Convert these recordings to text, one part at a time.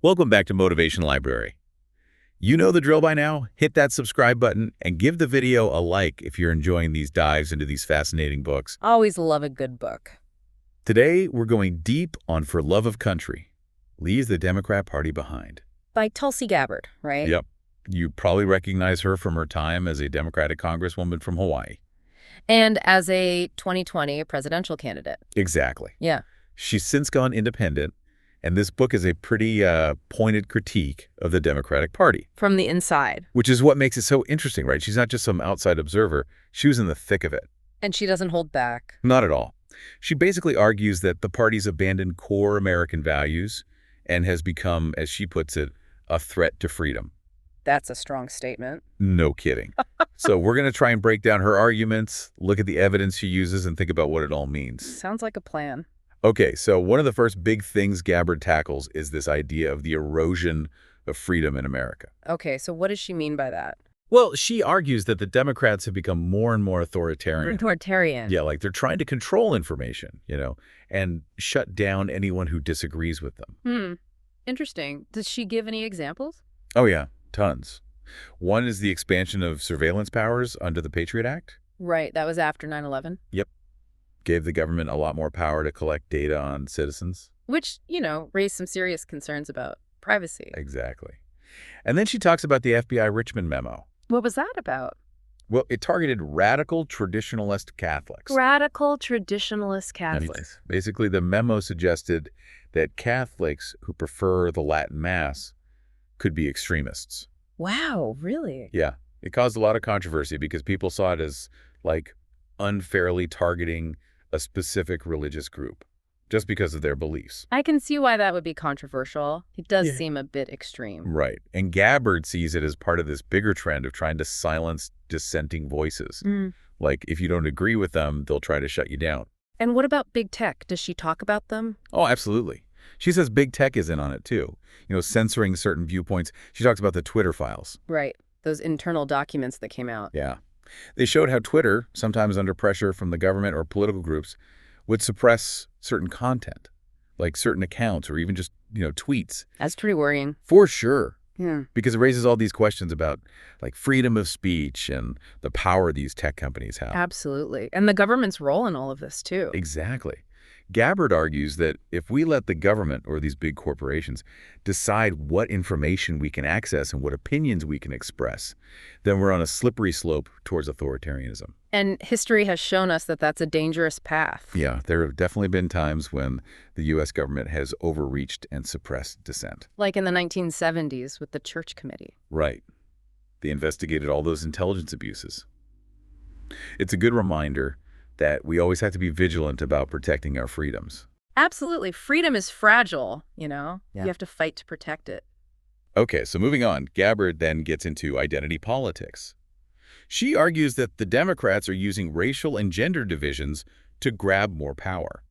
Welcome back to Motivation Library. You know the drill by now. Hit that subscribe button and give the video a like if you're enjoying these dives into these fascinating books. Always love a good book. Today, we're going deep on For Love of Country, Leaves the Democrat Party Behind. By Tulsi Gabbard, right? Yep. You probably recognize her from her time as a Democratic congresswoman from Hawaii. And as a 2020 presidential candidate. Exactly. Yeah. She's since gone independent, and this book is a pretty pointed critique of the Democratic Party. From the inside. Which is what makes it so interesting, right? She's not just some outside observer. She was in the thick of it. And she doesn't hold back. Not at all. She basically argues that the party's abandoned core American values and has become, as she puts it, a threat to freedom. That's a strong statement. No kidding. So we're going to try and break down her arguments, look at the evidence she uses, and think about what it all means. Sounds like a plan. Okay, so one of the first big things Gabbard tackles is this idea of the erosion of freedom in America. Okay, so what does she mean by that? Well, she argues that the Democrats have become more and more authoritarian. Authoritarian. Yeah, like they're trying to control information, and shut down anyone who disagrees with them. Interesting. Does she give any examples? Oh, yeah, tons. One is the expansion of surveillance powers under the Patriot Act. Right, that was after 9/11. Yep. Gave the government a lot more power to collect data on citizens. Which, raised some serious concerns about privacy. Exactly. And then she talks about the FBI Richmond memo. What was that about? Well, it targeted radical traditionalist Catholics. Radical traditionalist Catholics. Basically, the memo suggested that Catholics who prefer the Latin Mass could be extremists. Wow, really? Yeah. It caused a lot of controversy because people saw it as, unfairly targeting a specific religious group just because of their beliefs. I can see why that would be controversial. It does Yeah. seem a bit extreme. Right. And Gabbard sees it as part of this bigger trend of trying to silence dissenting voices. Like, if you don't agree with them, they'll try to shut you down. And what about big tech? Does she talk about them? Oh, absolutely. She says big tech is in on it, too. Censoring certain viewpoints. She talks about the Twitter files. Right. Those internal documents that came out. Yeah. They showed how Twitter, sometimes under pressure from the government or political groups, would suppress certain content, like certain accounts or even just, tweets. That's pretty worrying. For sure. Yeah. Because it raises all these questions about, freedom of speech and the power these tech companies have. Absolutely. And the government's role in all of this, too. Exactly. Gabbard argues that if we let the government or these big corporations decide what information we can access and what opinions we can express, then we're on a slippery slope towards authoritarianism. And history has shown us that that's a dangerous path. Yeah, there have definitely been times when the U.S. government has overreached and suppressed dissent. Like in the 1970s with the Church Committee. Right. They investigated all those intelligence abuses. It's a good reminder that we always have to be vigilant about protecting our freedoms. Absolutely. Freedom is fragile, Yeah. You have to fight to protect it. Okay, so moving on, Gabbard then gets into identity politics. She argues that the Democrats are using racial and gender divisions to grab more power.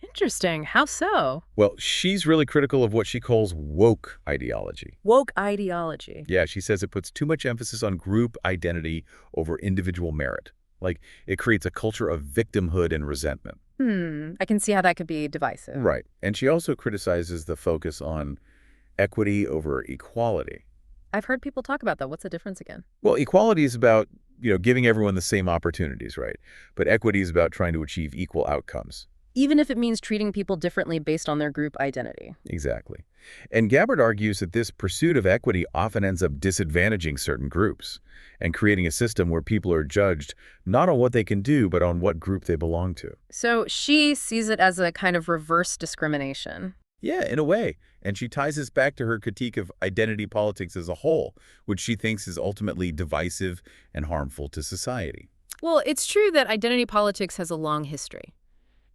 Interesting. How so? Well, she's really critical of what she calls woke ideology. Woke ideology. Yeah, she says it puts too much emphasis on group identity over individual merit. It creates a culture of victimhood and resentment. I can see how that could be divisive. Right. And she also criticizes the focus on equity over equality. I've heard people talk about that. What's the difference again? Well, equality is about, giving everyone the same opportunities, right? But equity is about trying to achieve equal outcomes. Even if it means treating people differently based on their group identity. Exactly. And Gabbard argues that this pursuit of equity often ends up disadvantaging certain groups and creating a system where people are judged not on what they can do, but on what group they belong to. So she sees it as a kind of reverse discrimination. Yeah, in a way. And she ties this back to her critique of identity politics as a whole, which she thinks is ultimately divisive and harmful to society. Well, it's true that identity politics has a long history.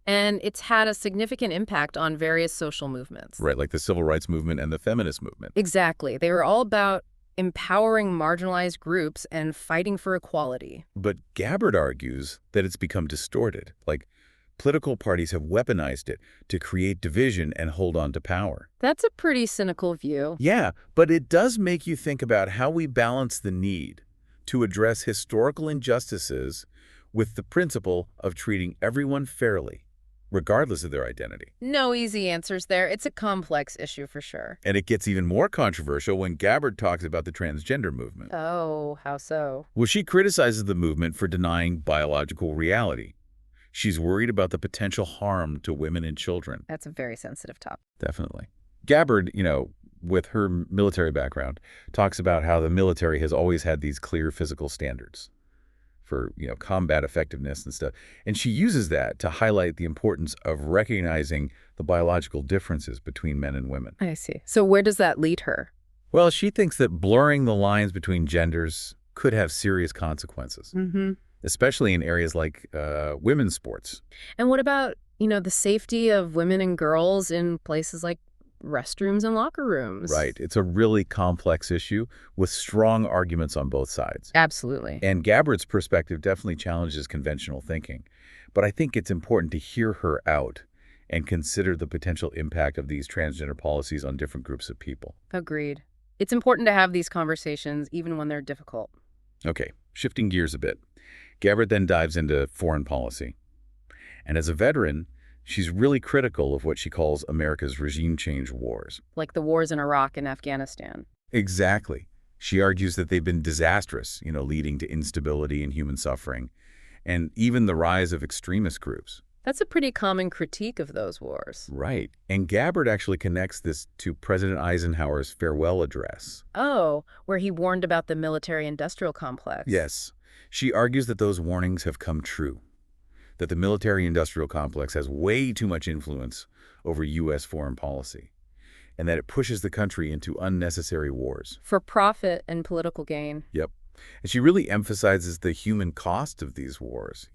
And it's had a significant impact on various social movements. Right, like the civil rights movement and the feminist movement. Exactly. They were all about empowering marginalized groups and fighting for equality. But Gabbard argues that it's become distorted. Political parties have weaponized it to create division and hold on to power. That's a pretty cynical view. Yeah, but it does make you think about how we balance the need to address historical injustices with the principle of treating everyone fairly. regardless of their identity. No easy answers there. It's a complex issue for sure. And it gets even more controversial when Gabbard talks about the transgender movement. Oh, how so? Well, she criticizes the movement for denying biological reality. She's worried about the potential harm to women and children. That's a very sensitive topic. Definitely. Gabbard, with her military background, talks about how the military has always had these clear physical standards for, combat effectiveness and stuff. And she uses that to highlight the importance of recognizing the biological differences between men and women. I see. So where does that lead her? Well, she thinks that blurring the lines between genders could have serious consequences, especially in areas like women's sports. And what about, the safety of women and girls in places like restrooms and locker rooms? Right. It's a really complex issue with strong arguments on both sides. Absolutely. And Gabbard's perspective definitely challenges conventional thinking. But I think it's important to hear her out and consider the potential impact of these transgender policies on different groups of people. Agreed. It's important to have these conversations even when they're difficult. Okay, shifting gears a bit. Gabbard then dives into foreign policy. And as a veteran, she's really critical of what she calls America's regime change wars. Like the wars in Iraq and Afghanistan. Exactly. She argues that they've been disastrous, leading to instability and human suffering, and even the rise of extremist groups. That's a pretty common critique of those wars. Right. And Gabbard actually connects this to President Eisenhower's farewell address. Oh, where he warned about the military-industrial complex. Yes. She argues that those warnings have come true, that the military-industrial complex has way too much influence over U.S. foreign policy, and that it pushes the country into unnecessary wars. For profit and political gain. Yep. And she really emphasizes the human cost of these wars,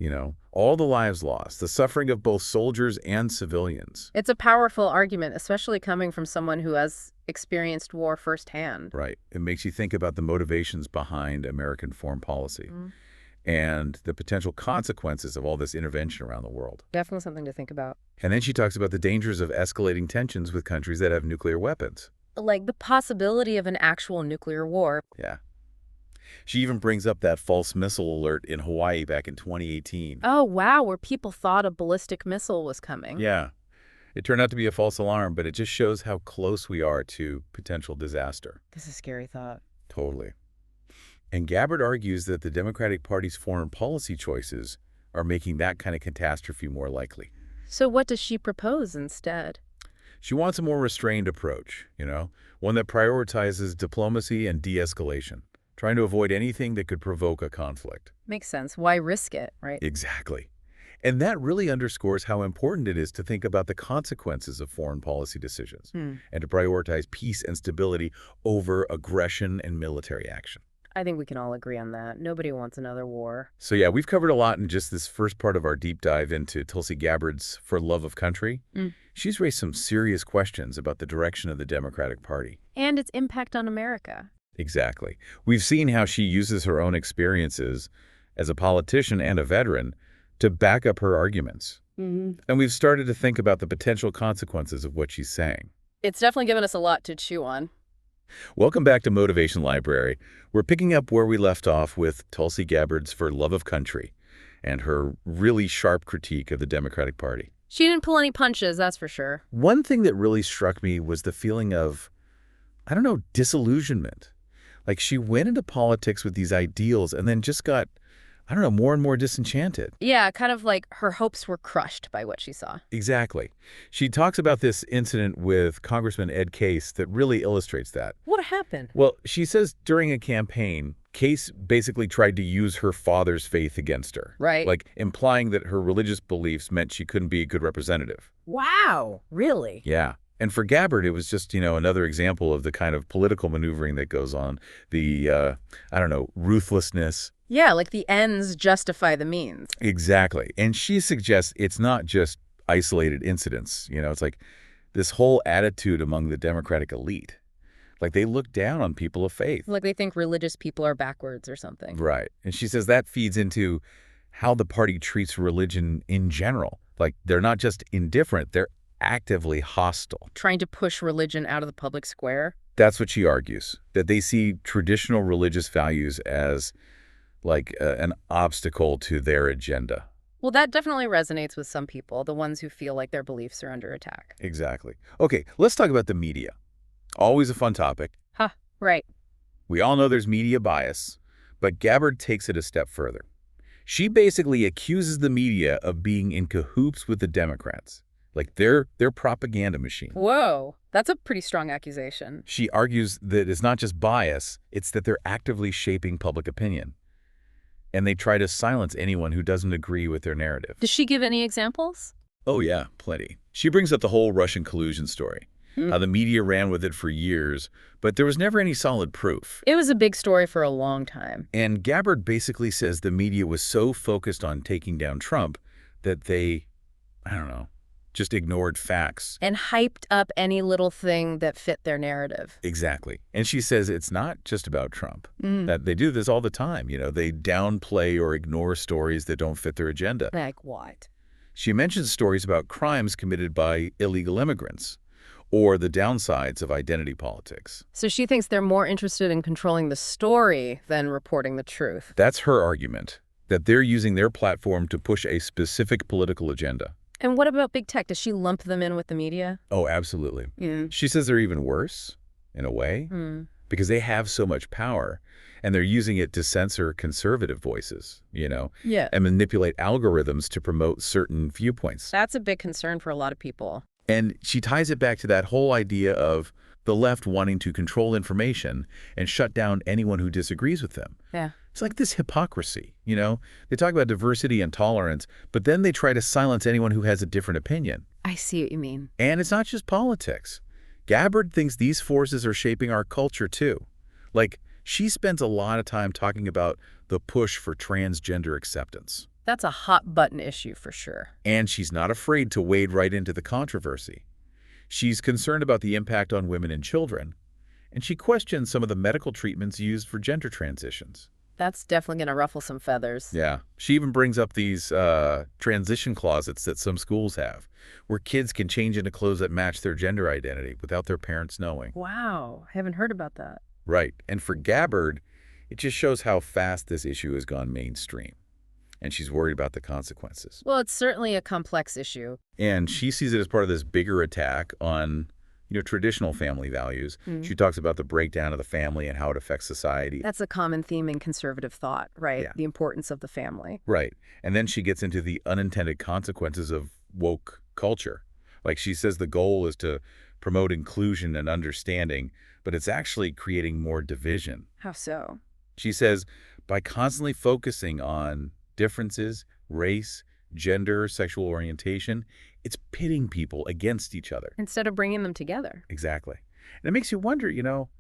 all the lives lost, the suffering of both soldiers and civilians. It's a powerful argument, especially coming from someone who has experienced war firsthand. Right. It makes you think about the motivations behind American foreign policy and the potential consequences of all this intervention around the world. Definitely something to think about. And then she talks about the dangers of escalating tensions with countries that have nuclear weapons. Like the possibility of an actual nuclear war. Yeah. She even brings up that false missile alert in Hawaii back in 2018. Oh, wow, where people thought a ballistic missile was coming. Yeah. It turned out to be a false alarm, but it just shows how close we are to potential disaster. This is a scary thought. Totally. And Gabbard argues that the Democratic Party's foreign policy choices are making that kind of catastrophe more likely. So what does she propose instead? She wants a more restrained approach, one that prioritizes diplomacy and de-escalation, trying to avoid anything that could provoke a conflict. Makes sense. Why risk it, right? Exactly. And that really underscores how important it is to think about the consequences of foreign policy decisions and to prioritize peace and stability over aggression and military action. I think we can all agree on that. Nobody wants another war. So yeah, we've covered a lot in just this first part of our deep dive into Tulsi Gabbard's For Love of Country. She's raised some serious questions about the direction of the Democratic Party. And its impact on America. Exactly. We've seen how she uses her own experiences as a politician and a veteran to back up her arguments. And we've started to think about the potential consequences of what she's saying. It's definitely given us a lot to chew on. Welcome back to Motivation Library. We're picking up where we left off with Tulsi Gabbard's For Love of Country and her really sharp critique of the Democratic Party. She didn't pull any punches, that's for sure. One thing that really struck me was the feeling of, disillusionment. Like she went into politics with these ideals and then just got, more and more disenchanted. Yeah, kind of like her hopes were crushed by what she saw. Exactly. She talks about this incident with Congressman Ed Case that really illustrates that. What happened? Well, she says during a campaign, Case basically tried to use her father's faith against her. Right. Like implying that her religious beliefs meant she couldn't be a good representative. Wow, really? Yeah. And for Gabbard, it was just, another example of the kind of political maneuvering that goes on, the, ruthlessness. Yeah, like the ends justify the means. Exactly. And she suggests it's not just isolated incidents. It's like this whole attitude among the Democratic elite. Like they look down on people of faith. Like they think religious people are backwards or something. Right. And she says that feeds into how the party treats religion in general. Like they're not just indifferent, they're actively hostile. Trying to push religion out of the public square? That's what she argues, that they see traditional religious values as like an obstacle to their agenda. Well, that definitely resonates with some people, the ones who feel like their beliefs are under attack. Exactly. Okay, let's talk about the media. Always a fun topic. Huh, right. We all know there's media bias, but Gabbard takes it a step further. She basically accuses the media of being in cahoots with the Democrats, like they're their propaganda machine. Whoa, that's a pretty strong accusation. She argues that it's not just bias, it's that they're actively shaping public opinion. And they try to silence anyone who doesn't agree with their narrative. Does she give any examples? Oh yeah, plenty. She brings up the whole Russian collusion story, how the media ran with it for years, but there was never any solid proof. It was a big story for a long time. And Gabbard basically says the media was so focused on taking down Trump that they, I don't know, just ignored facts. And hyped up any little thing that fit their narrative. Exactly. And she says it's not just about Trump, that they do this all the time. You know, they downplay or ignore stories that don't fit their agenda. Like what? She mentions stories about crimes committed by illegal immigrants or the downsides of identity politics. So she thinks they're more interested in controlling the story than reporting the truth. That's her argument, that they're using their platform to push a specific political agenda. And what about big tech? Does she lump them in with the media? Oh, absolutely. Yeah. She says they're even worse, in a way, because they have so much power, and they're using it to censor conservative voices, you know, Yeah. and manipulate algorithms to promote certain viewpoints. That's a big concern for a lot of people. And she ties it back to that whole idea of the left wanting to control information and shut down anyone who disagrees with them. Yeah. It's like this hypocrisy, you know? They talk about diversity and tolerance, but then they try to silence anyone who has a different opinion. I see what you mean. And it's not just politics. Gabbard thinks these forces are shaping our culture, too. Like, she spends a lot of time talking about the push for transgender acceptance. That's a hot-button issue for sure. And she's not afraid to wade right into the controversy. She's concerned about the impact on women and children, and she questions some of the medical treatments used for gender transitions. That's definitely going to ruffle some feathers. Yeah. She even brings up these transition closets that some schools have, where kids can change into clothes that match their gender identity without their parents knowing. Wow, I haven't heard about that. Right. And for Gabbard, it just shows how fast this issue has gone mainstream. And she's worried about the consequences. Well, it's certainly a complex issue. And she sees it as part of this bigger attack on, you know, traditional family values. She talks about the breakdown of the family and how it affects society. That's a common theme in conservative thought, right? Yeah. The importance of the family. Right. And then she gets into the unintended consequences of woke culture. Like she says the goal is to promote inclusion and understanding, but it's actually creating more division. How so? She says by constantly focusing on differences, race, gender, sexual orientation, it's pitting people against each other. Instead of bringing them together. Exactly. And it makes you wonder, you know,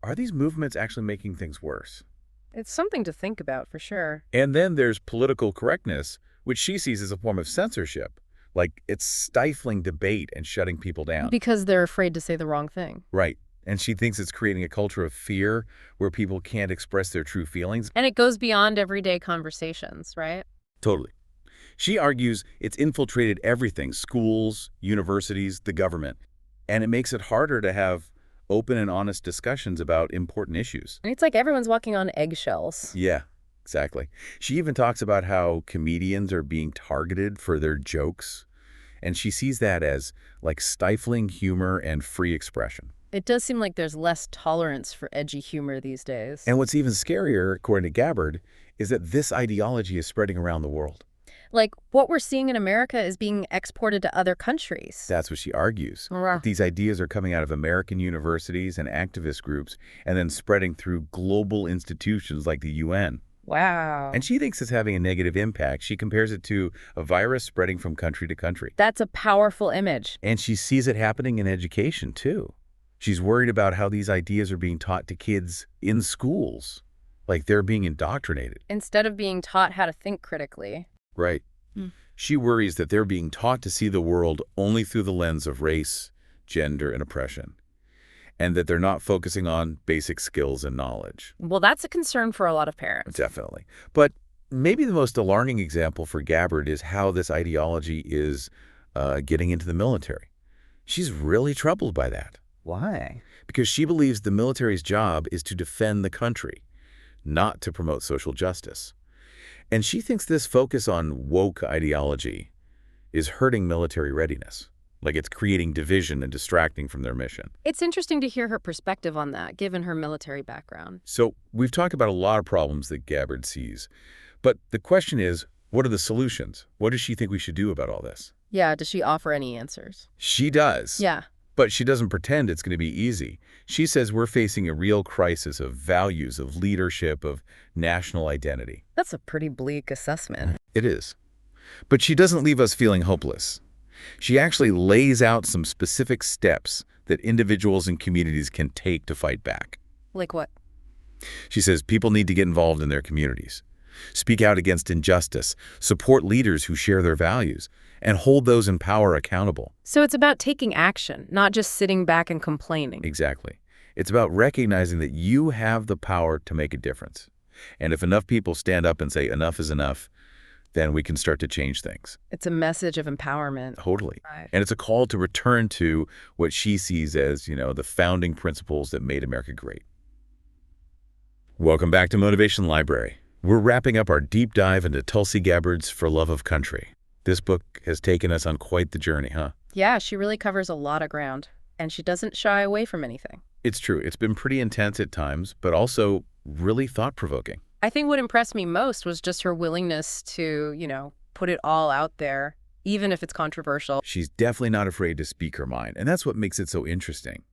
are these movements actually making things worse? It's something to think about for sure. And then there's political correctness, which she sees as a form of censorship. Like it's stifling debate and shutting people down. Because they're afraid to say the wrong thing. Right. And she thinks it's creating a culture of fear where people can't express their true feelings. And it goes beyond everyday conversations, right? Totally. She argues it's infiltrated everything, schools, universities, the government, and it makes it harder to have open and honest discussions about important issues. And it's like everyone's walking on eggshells. Yeah, exactly. She even talks about how comedians are being targeted for their jokes, and she sees that as like stifling humor and free expression. It does seem like there's less tolerance for edgy humor these days. And what's even scarier, according to Gabbard, is that this ideology is spreading around the world. Like, what we're seeing in America is being exported to other countries. That's what she argues. Wow. These ideas are coming out of American universities and activist groups and then spreading through global institutions like the UN. Wow. And she thinks it's having a negative impact. She compares it to a virus spreading from country to country. That's a powerful image. And she sees it happening in education, too. She's worried about how these ideas are being taught to kids in schools, like they're being indoctrinated. Instead of being taught how to think critically. Right. She worries that they're being taught to see the world only through the lens of race, gender, and oppression, and that they're not focusing on basic skills and knowledge. Well, that's a concern for a lot of parents. Definitely. But maybe the most alarming example for Gabbard is how this ideology is getting into the military. She's really troubled by that. Why? Because she believes the military's job is to defend the country, not to promote social justice. And she thinks this focus on woke ideology is hurting military readiness. Like it's creating division and distracting from their mission. It's interesting to hear her perspective on that, given her military background. So we've talked about a lot of problems that Gabbard sees. But the question is, what are the solutions? What does she think we should do about all this? Yeah, does she offer any answers? She does. Yeah. But she doesn't pretend it's going to be easy. She says we're facing a real crisis of values, of leadership, of national identity. That's a pretty bleak assessment. It is. But she doesn't leave us feeling hopeless. She actually lays out some specific steps that individuals and communities can take to fight back. Like what? She says people need to get involved in their communities, speak out against injustice, support leaders who share their values, and hold those in power accountable. So it's about taking action, not just sitting back and complaining. Exactly. It's about recognizing that you have the power to make a difference. And if enough people stand up and say enough is enough, then we can start to change things. It's a message of empowerment. Totally. Right. And it's a call to return to what she sees as, the founding principles that made America great. Welcome back to Motivation Library. We're wrapping up our deep dive into Tulsi Gabbard's For Love of Country. This book has taken us on quite the journey, huh? Yeah, she really covers a lot of ground, and she doesn't shy away from anything. It's true. It's been pretty intense at times, but also really thought-provoking. I think what impressed me most was just her willingness to, put it all out there, even if it's controversial. She's definitely not afraid to speak her mind, and that's what makes it so interesting,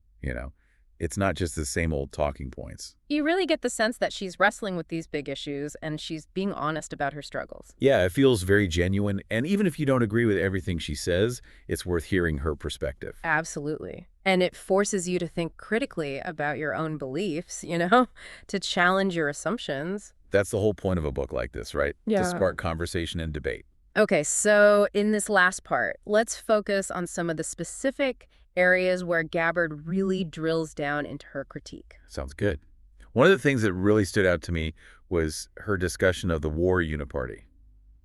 It's not just the same old talking points. You really get the sense that she's wrestling with these big issues, and she's being honest about her struggles. Yeah, it feels very genuine, and even if you don't agree with everything she says, it's worth hearing her perspective. Absolutely. And it forces you to think critically about your own beliefs, to challenge your assumptions. That's the whole point of a book like this, right? Yeah. To spark conversation and debate. Okay, so in this last part, let's focus on some of the specific areas where Gabbard really drills down into her critique. Sounds good. One of the things that really stood out to me was her discussion of the war uniparty.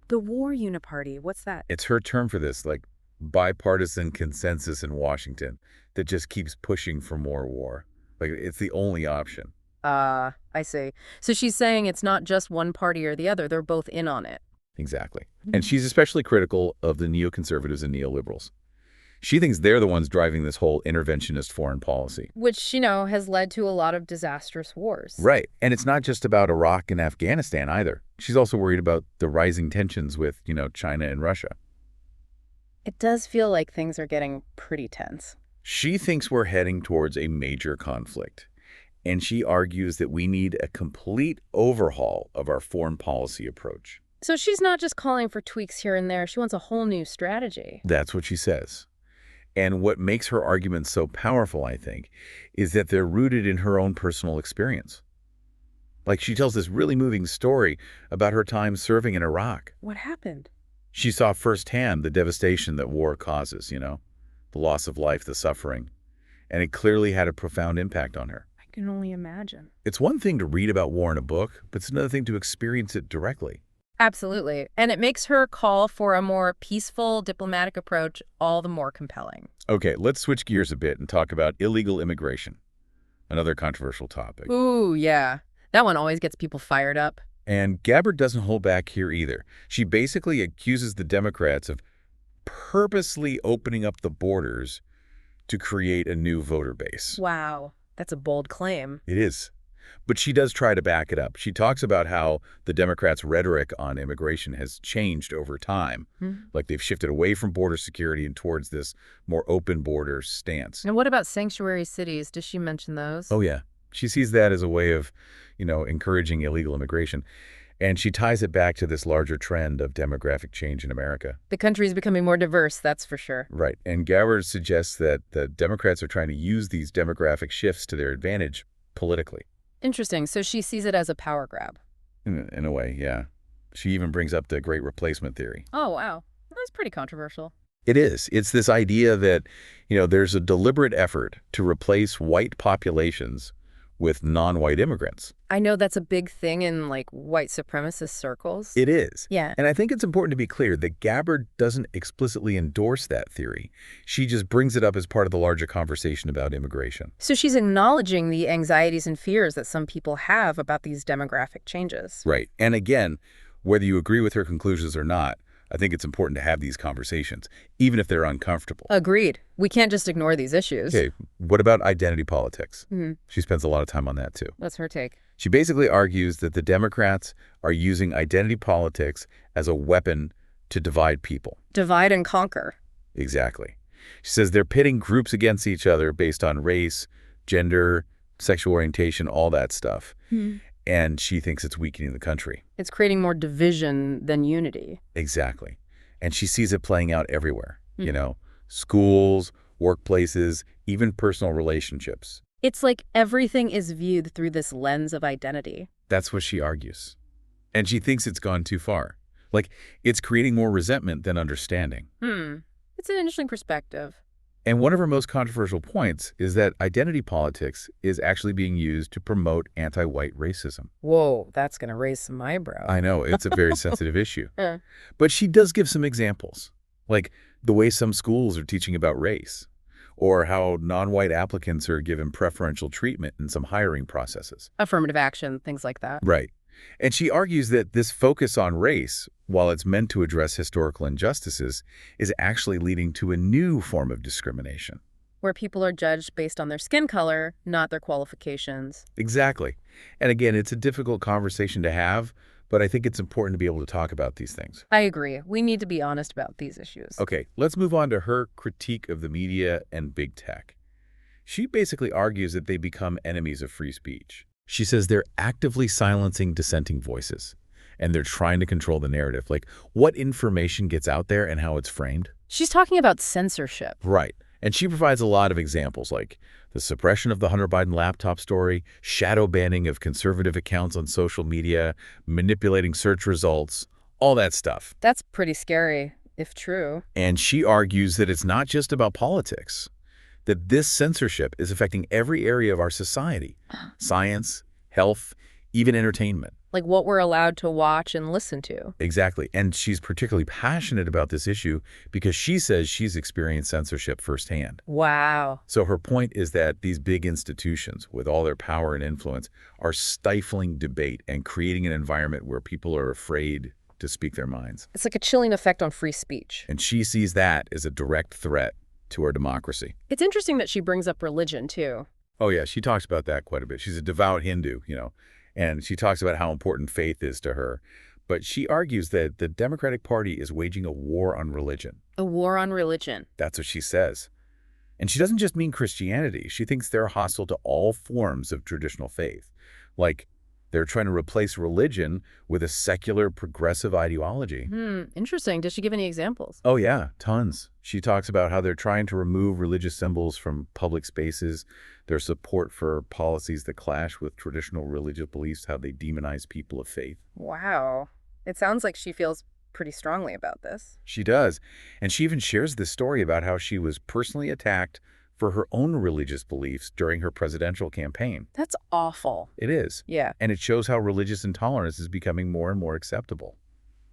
The war uniparty, what's that? It's her term for this, like bipartisan consensus in Washington that just keeps pushing for more war. Like it's the only option. I see. So she's saying it's not just one party or the other, they're both in on it. Exactly. And she's especially critical of the neoconservatives and neoliberals. She thinks they're the ones driving this whole interventionist foreign policy. Which, has led to a lot of disastrous wars. Right. And it's not just about Iraq and Afghanistan either. She's also worried about the rising tensions with, China and Russia. It does feel like things are getting pretty tense. She thinks we're heading towards a major conflict. And she argues that we need a complete overhaul of our foreign policy approach. So she's not just calling for tweaks here and there. She wants a whole new strategy. That's what she says. And what makes her arguments so powerful, I think, is that they're rooted in her own personal experience. Like she tells this really moving story about her time serving in Iraq. What happened? She saw firsthand the devastation that war causes, the loss of life, the suffering. And it clearly had a profound impact on her. I can only imagine. It's one thing to read about war in a book, but it's another thing to experience it directly. Absolutely. And it makes her call for a more peaceful, diplomatic approach all the more compelling. Okay, let's switch gears a bit and talk about illegal immigration, another controversial topic. Ooh, yeah. That one always gets people fired up. And Gabbard doesn't hold back here either. She basically accuses the Democrats of purposely opening up the borders to create a new voter base. Wow. That's a bold claim. It is. But she does try to back it up. She talks about how the Democrats' rhetoric on immigration has changed over time. Like they've shifted away from border security and towards this more open border stance. And what about sanctuary cities? Does she mention those? Oh, yeah. She sees that as a way of, encouraging illegal immigration. And she ties it back to this larger trend of demographic change in America. The country is becoming more diverse, that's for sure. Right. And Gabbard suggests that the Democrats are trying to use these demographic shifts to their advantage politically. Interesting. So she sees it as a power grab. In a way, yeah. She even brings up the Great Replacement theory. Oh, wow. That's pretty controversial. It is. It's this idea that, there's a deliberate effort to replace white populations with non-white immigrants. I know that's a big thing in, white supremacist circles. It is. Yeah. And I think it's important to be clear that Gabbard doesn't explicitly endorse that theory. She just brings it up as part of the larger conversation about immigration. So she's acknowledging the anxieties and fears that some people have about these demographic changes. Right. And again, Whether you agree with her conclusions or not, I think it's important to have these conversations, even if they're uncomfortable. Agreed. We can't just ignore these issues. Okay, what about identity politics? Hmm. She spends a lot of time on that, too. What's her take? She basically argues that the Democrats are using identity politics as a weapon to divide people. Divide and conquer. Exactly. She says they're pitting groups against each other based on race, gender, sexual orientation, all that stuff. And she thinks it's weakening the country. It's creating more division than unity. Exactly. And she sees it playing out everywhere. You know, schools, workplaces, even personal relationships. It's like everything is viewed through this lens of identity. That's what she argues. And she thinks it's gone too far. Like, it's creating more resentment than understanding. It's an interesting perspective. And one of her most controversial points is that identity politics is actually being used to promote anti-white racism. Whoa, that's going to raise some eyebrows. I know, it's a very sensitive issue. Uh. But she does give some examples, like the way some schools are teaching about race, or how non-white applicants are given preferential treatment in some hiring processes. Affirmative action, things like that. Right. And she argues that this focus on race, while it's meant to address historical injustices, is actually leading to a new form of discrimination. Where people are judged based on their skin color, not their qualifications. Exactly. And again, it's a difficult conversation to have, but I think it's important to be able to talk about these things. I agree. We need to be honest about these issues. Okay, let's move on to her critique of the media and big tech. She basically argues that they become enemies of free speech. She says they're actively silencing dissenting voices, and they're trying to control the narrative, like what information gets out there and how it's framed. She's talking about censorship. Right. And she provides a lot of examples, like the suppression of the Hunter Biden laptop story, shadow banning of conservative accounts on social media, manipulating search results, all that stuff. That's pretty scary, if true. And she argues that it's not just about politics, that this censorship is affecting every area of our society, science, health, even entertainment. Like what we're allowed to watch and listen to. Exactly. And she's particularly passionate about this issue because she says she's experienced censorship firsthand. Wow. So her point is that these big institutions, with all their power and influence, are stifling debate and creating an environment where people are afraid to speak their minds. It's like a chilling effect on free speech. And she sees that as a direct threat to our democracy. It's interesting that she brings up religion, too. Oh, yeah, she talks about that quite a bit. She's a devout Hindu, and she talks about how important faith is to her. But she argues that the Democratic Party is waging a war on religion. A war on religion. That's what she says. And she doesn't just mean Christianity. She thinks they're hostile to all forms of traditional faith. Like, they're trying to replace religion with a secular, progressive ideology. Interesting. Does she give any examples? Oh, yeah, tons. She talks about how they're trying to remove religious symbols from public spaces, their support for policies that clash with traditional religious beliefs, how they demonize people of faith. Wow. It sounds like she feels pretty strongly about this. She does. And she even shares this story about how she was personally attacked for her own religious beliefs during her presidential campaign. That's awful. It is. Yeah. And it shows how religious intolerance is becoming more and more acceptable.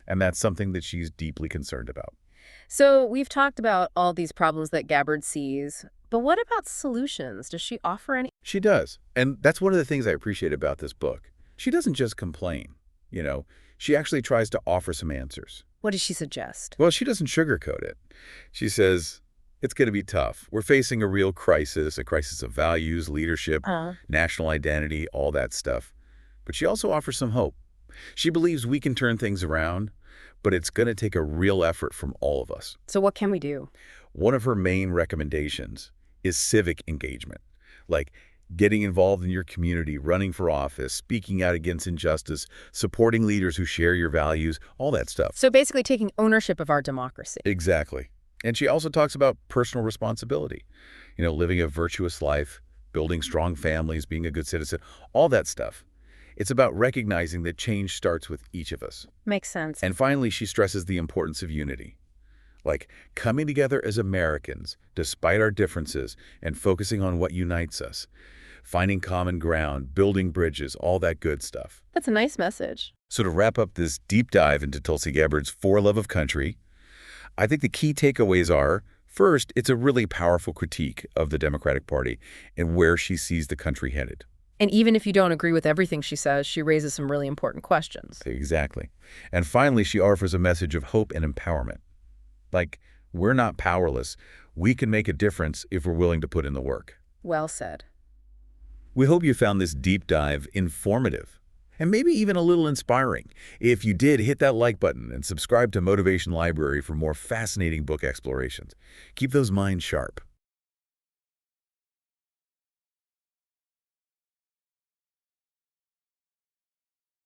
And that's something that she's deeply concerned about. So we've talked about all these problems that Gabbard sees, but what about solutions? Does she offer any? She does. And that's one of the things I appreciate about this book. She doesn't just complain, She actually tries to offer some answers. What does she suggest? Well, she doesn't sugarcoat it. She says, it's going to be tough. We're facing a real crisis, a crisis of values, leadership, national identity, all that stuff. But she also offers some hope. She believes we can turn things around, but it's going to take a real effort from all of us. So what can we do? One of her main recommendations is civic engagement, like getting involved in your community, running for office, speaking out against injustice, supporting leaders who share your values, all that stuff. So basically taking ownership of our democracy. Exactly. And she also talks about personal responsibility, living a virtuous life, building strong families, being a good citizen, all that stuff. It's about recognizing that change starts with each of us. Makes sense. And finally, she stresses the importance of unity, like coming together as Americans, despite our differences, and focusing on what unites us, finding common ground, building bridges, all that good stuff. That's a nice message. So to wrap up this deep dive into Tulsi Gabbard's For Love of Country, I think the key takeaways are, first, it's a really powerful critique of the Democratic Party and where she sees the country headed. And even if you don't agree with everything she says, she raises some really important questions. Exactly. And finally, she offers a message of hope and empowerment. Like, we're not powerless. We can make a difference if we're willing to put in the work. Well said. We hope you found this deep dive informative and maybe even a little inspiring. If you did, hit that like button and subscribe to Motivation Library for more fascinating book explorations. Keep those minds sharp.